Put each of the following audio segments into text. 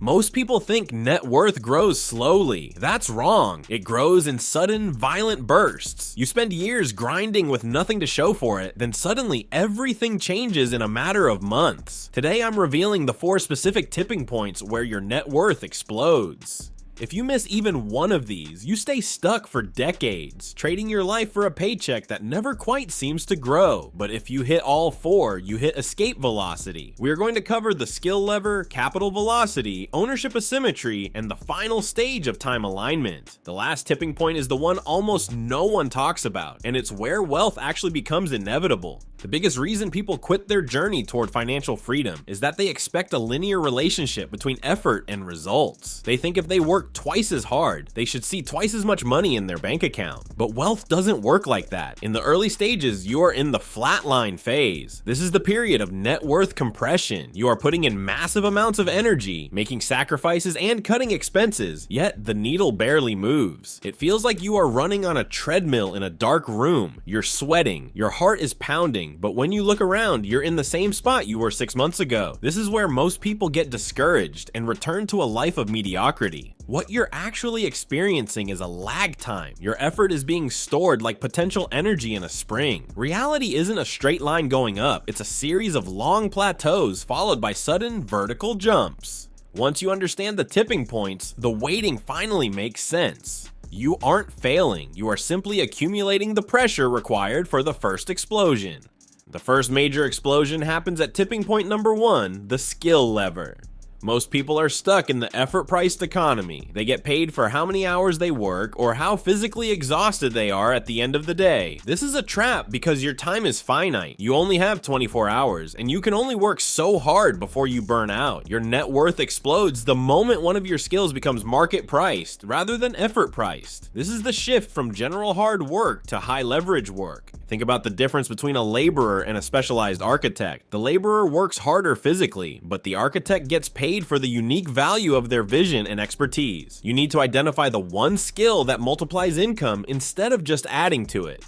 Most people think net worth grows slowly. That's wrong. It grows in sudden, violent bursts. You spend years grinding with nothing to show for it, then suddenly everything changes in a matter of months. Today I'm revealing the 4 specific tipping points where your net worth explodes. If you miss even one of these, you stay stuck for decades, trading your life for a paycheck that never quite seems to grow. But if you hit all 4, you hit escape velocity. We are going to cover the skill lever, capital velocity, ownership asymmetry, and the final stage of time alignment. The last tipping point is the one almost no one talks about, and it's where wealth actually becomes inevitable. The biggest reason people quit their journey toward financial freedom is that they expect a linear relationship between effort and results. They think if they work twice as hard, they should see twice as much money in their bank account. But wealth doesn't work like that. In the early stages, you are in the flatline phase. This is the period of net worth compression. You are putting in massive amounts of energy, making sacrifices and cutting expenses, yet the needle barely moves. It feels like you are running on a treadmill in a dark room. You're sweating, your heart is pounding, but when you look around, you're in the same spot you were 6 months ago. This is where most people get discouraged and return to a life of mediocrity. What you're actually experiencing is a lag time. Your effort is being stored like potential energy in a spring. Reality isn't a straight line going up, it's a series of long plateaus followed by sudden vertical jumps. Once you understand the tipping points, the waiting finally makes sense. You aren't failing, you are simply accumulating the pressure required for the first explosion. The first major explosion happens at tipping point number 1, the skill lever. Most people are stuck in the effort-priced economy. They get paid for how many hours they work or how physically exhausted they are at the end of the day. This is a trap because your time is finite. You only have 24 hours, and you can only work so hard before you burn out. Your net worth explodes the moment one of your skills becomes market-priced rather than effort-priced. This is the shift from general hard work to high-leverage work. Think about the difference between a laborer and a specialized architect. The laborer works harder physically, but the architect gets paid for the unique value of their vision and expertise. You need to identify the one skill that multiplies income instead of just adding to it.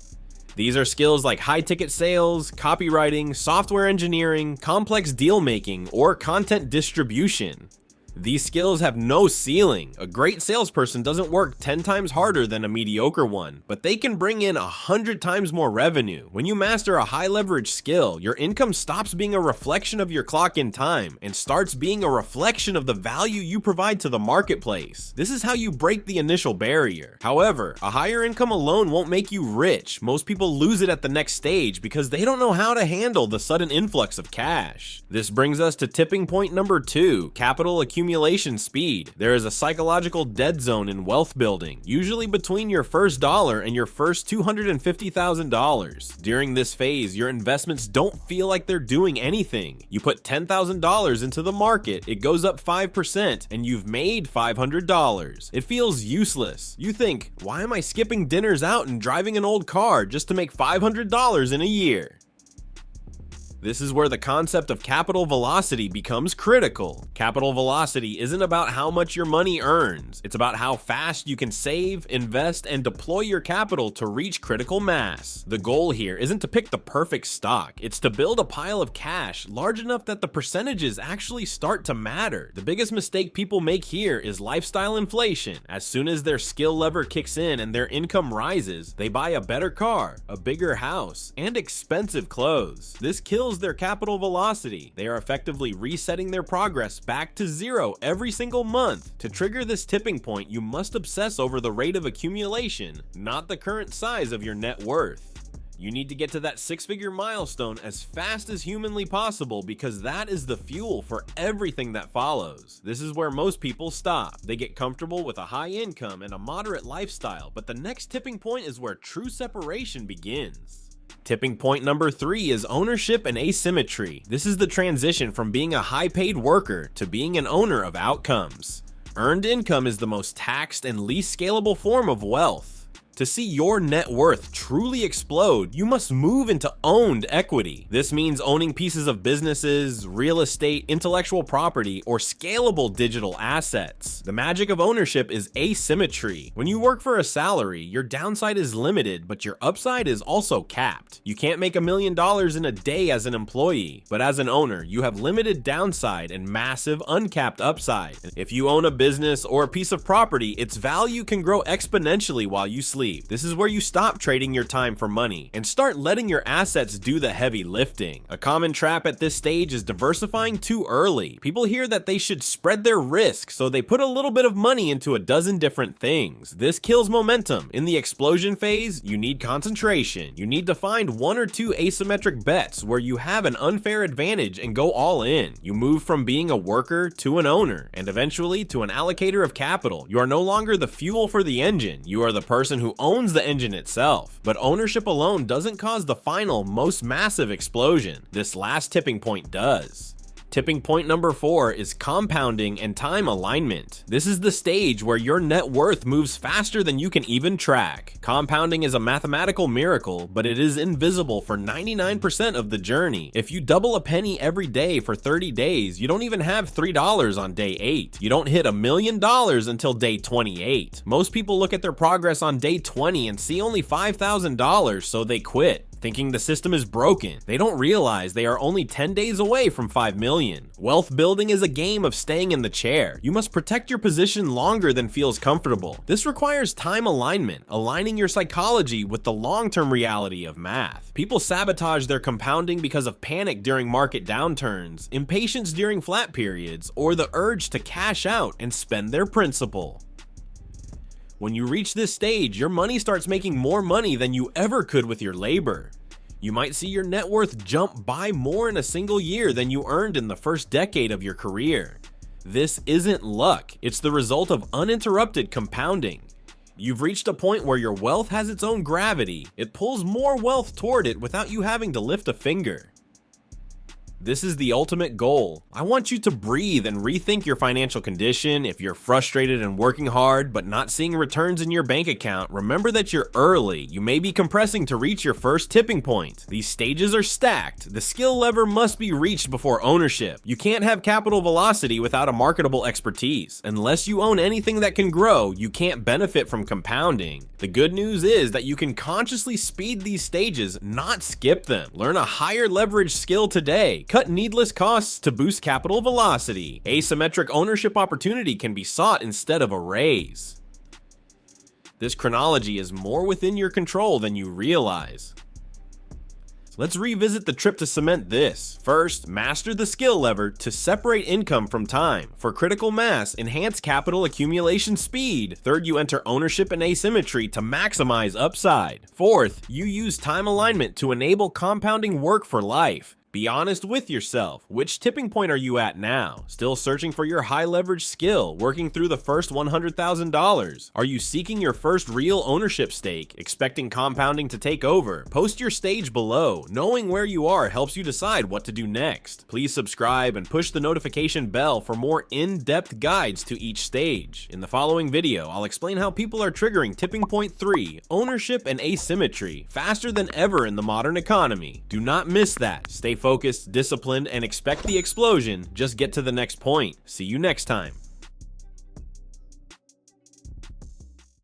These are skills like high-ticket sales, copywriting, software engineering, complex deal-making, or content distribution. These skills have no ceiling. A great salesperson doesn't work 10 times harder than a mediocre one, but they can bring in 100 times more revenue. When you master a high leverage skill, your income stops being a reflection of your clock in time and starts being a reflection of the value you provide to the marketplace. This is how you break the initial barrier. However, a higher income alone won't make you rich. Most people lose it at the next stage because they don't know how to handle the sudden influx of cash. This brings us to tipping point number 2, capital accumulation speed. There is a psychological dead zone in wealth building, usually between your first dollar and your first $250,000. During this phase, your investments don't feel like they're doing anything. You put $10,000 into the market, it goes up 5%, and you've made $500. It feels useless. You think, why am I skipping dinners out and driving an old car just to make $500 in a year? This is where the concept of capital velocity becomes critical. Capital velocity isn't about how much your money earns. It's about how fast you can save, invest, and deploy your capital to reach critical mass. The goal here isn't to pick the perfect stock. It's to build a pile of cash large enough that the percentages actually start to matter. The biggest mistake people make here is lifestyle inflation. As soon as their skill lever kicks in and their income rises, they buy a better car, a bigger house, and expensive clothes. This kills their capital velocity. They are effectively resetting their progress back to 0 every single month. To trigger this tipping point, you must obsess over the rate of accumulation, not the current size of your net worth. You need to get to that 6-figure milestone as fast as humanly possible because that is the fuel for everything that follows. This is where most people stop. They get comfortable with a high income and a moderate lifestyle, but the next tipping point is where true separation begins. Tipping point number 3 is ownership and asymmetry. This is the transition from being a high-paid worker to being an owner of outcomes. Earned income is the most taxed and least scalable form of wealth. To see your net worth truly explode, you must move into owned equity. This means owning pieces of businesses, real estate, intellectual property, or scalable digital assets. The magic of ownership is asymmetry. When you work for a salary, your downside is limited, but your upside is also capped. You can't make $1 million in a day as an employee, but as an owner, you have limited downside and massive uncapped upside. If you own a business or a piece of property, its value can grow exponentially while you sleep. This is where you stop trading your time for money and start letting your assets do the heavy lifting. A common trap at this stage is diversifying too early. People hear that they should spread their risk, so they put a little bit of money into a dozen different things. This kills momentum. In the explosion phase, you need concentration. You need to find 1 or 2 asymmetric bets where you have an unfair advantage and go all in. You move from being a worker to an owner, and eventually to an allocator of capital. You are no longer the fuel for the engine. You are the person who owns the engine itself. But ownership alone doesn't cause the final, most massive explosion. This last tipping point does. Tipping point number 4 is compounding and time alignment. This is the stage where your net worth moves faster than you can even track. Compounding is a mathematical miracle, but it is invisible for 99% of the journey. If you double a penny every day for 30 days, you don't even have $3 on day 8. You don't hit $1 million until day 28. Most people look at their progress on day 20 and see only $5,000, so they quit, thinking the system is broken. They don't realize they are only 10 days away from 5 million. Wealth building is a game of staying in the chair. You must protect your position longer than feels comfortable. This requires time alignment, aligning your psychology with the long-term reality of math. People sabotage their compounding because of panic during market downturns, impatience during flat periods, or the urge to cash out and spend their principal. When you reach this stage, your money starts making more money than you ever could with your labor. You might see your net worth jump by more in a single year than you earned in the first decade of your career. This isn't luck, it's the result of uninterrupted compounding. You've reached a point where your wealth has its own gravity. It pulls more wealth toward it without you having to lift a finger. This is the ultimate goal. I want you to breathe and rethink your financial condition. If you're frustrated and working hard but not seeing returns in your bank account, remember that you're early. You may be compressing to reach your first tipping point. These stages are stacked. The skill lever must be reached before ownership. You can't have capital velocity without a marketable expertise. Unless you own anything that can grow, you can't benefit from compounding. The good news is that you can consciously speed these stages, not skip them. Learn a higher leverage skill today. Cut needless costs to boost capital velocity. Asymmetric ownership opportunity can be sought instead of a raise. This chronology is more within your control than you realize. Let's revisit the trip to cement this. First, master the skill lever to separate income from time. For critical mass, enhance capital accumulation speed. Third, you enter ownership and asymmetry to maximize upside. Fourth, you use time alignment to enable compounding work for life. Be honest with yourself. Which tipping point are you at now? Still searching for your high leverage skill, working through the first $100,000? Are you seeking your first real ownership stake, expecting compounding to take over? Post your stage below. Knowing where you are helps you decide what to do next. Please subscribe and push the notification bell for more in-depth guides to each stage. In the following video, I'll explain how people are triggering tipping point 3, ownership and asymmetry, faster than ever in the modern economy. Do not miss that. Stay focused, disciplined, and expect the explosion. Just get to the next point. See you next time.